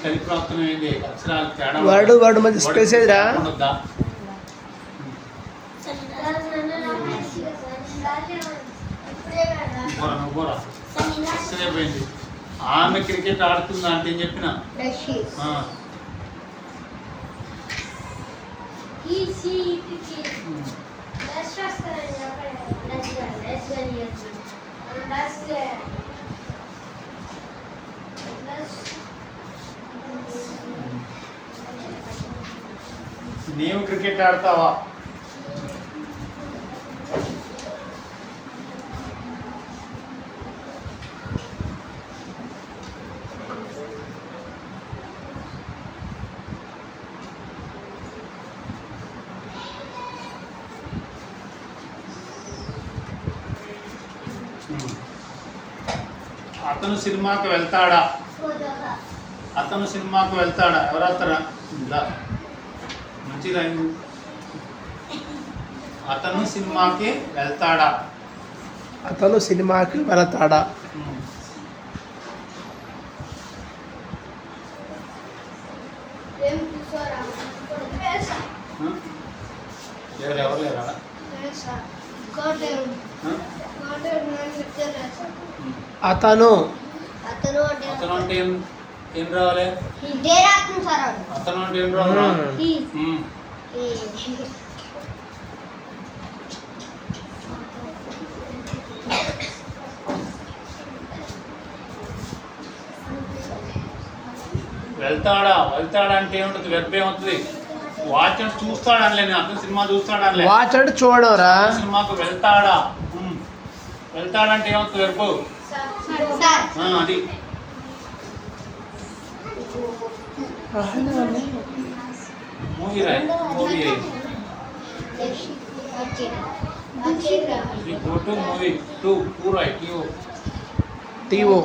కలిప్రాప్తం ఏంది అక్షరాలు తేడా వాడు మధ్య స్పేస్ ఏదిరా పోయింది. ఆమె క్రికెట్ ఆడుతుందా అంటే ఏం చెప్పిన నీవు క్రికెట్ ఆడతావా? అతను సినిమాకి వెళ్తాడా? అతను సినిమాకి వెళ్తాడా? ఎవరవుతారా? మంచిగా అతను సినిమాకి వెళ్తాడా? అతను సినిమాకి వెళ్తాడా? ఎవరు లేరా? అతను అతను అంటే ఏం రావాలి? అతను అంటే ఏం రావాలి? వెళ్తాడా? వెళ్తాడా అంటే ఏముంటుంది? వెర్బ్ ఏమవుతుంది? వాచ్ అంటే చూస్తాడు అనలే, అతను సినిమా చూస్తాడు అనలే. వాచ్ అంటే చూడరా? సినిమాకు వెళ్తాడా? వెళ్తాడంటే ఏమవుతుంది? వెర్బ్ అది. మూవీ రాయి. Movie go to movie to రాయి. టీఓ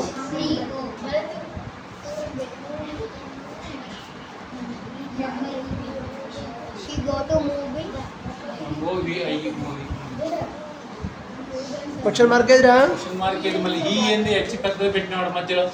క్వశ్చన్ మార్క్ ఏదిరా? క్వశ్చన్ మార్క్ ఏది? మళ్ళీ ఈ ఏంది ఎక్స్ పెద్దది పెట్టినవాడు మధ్యలో.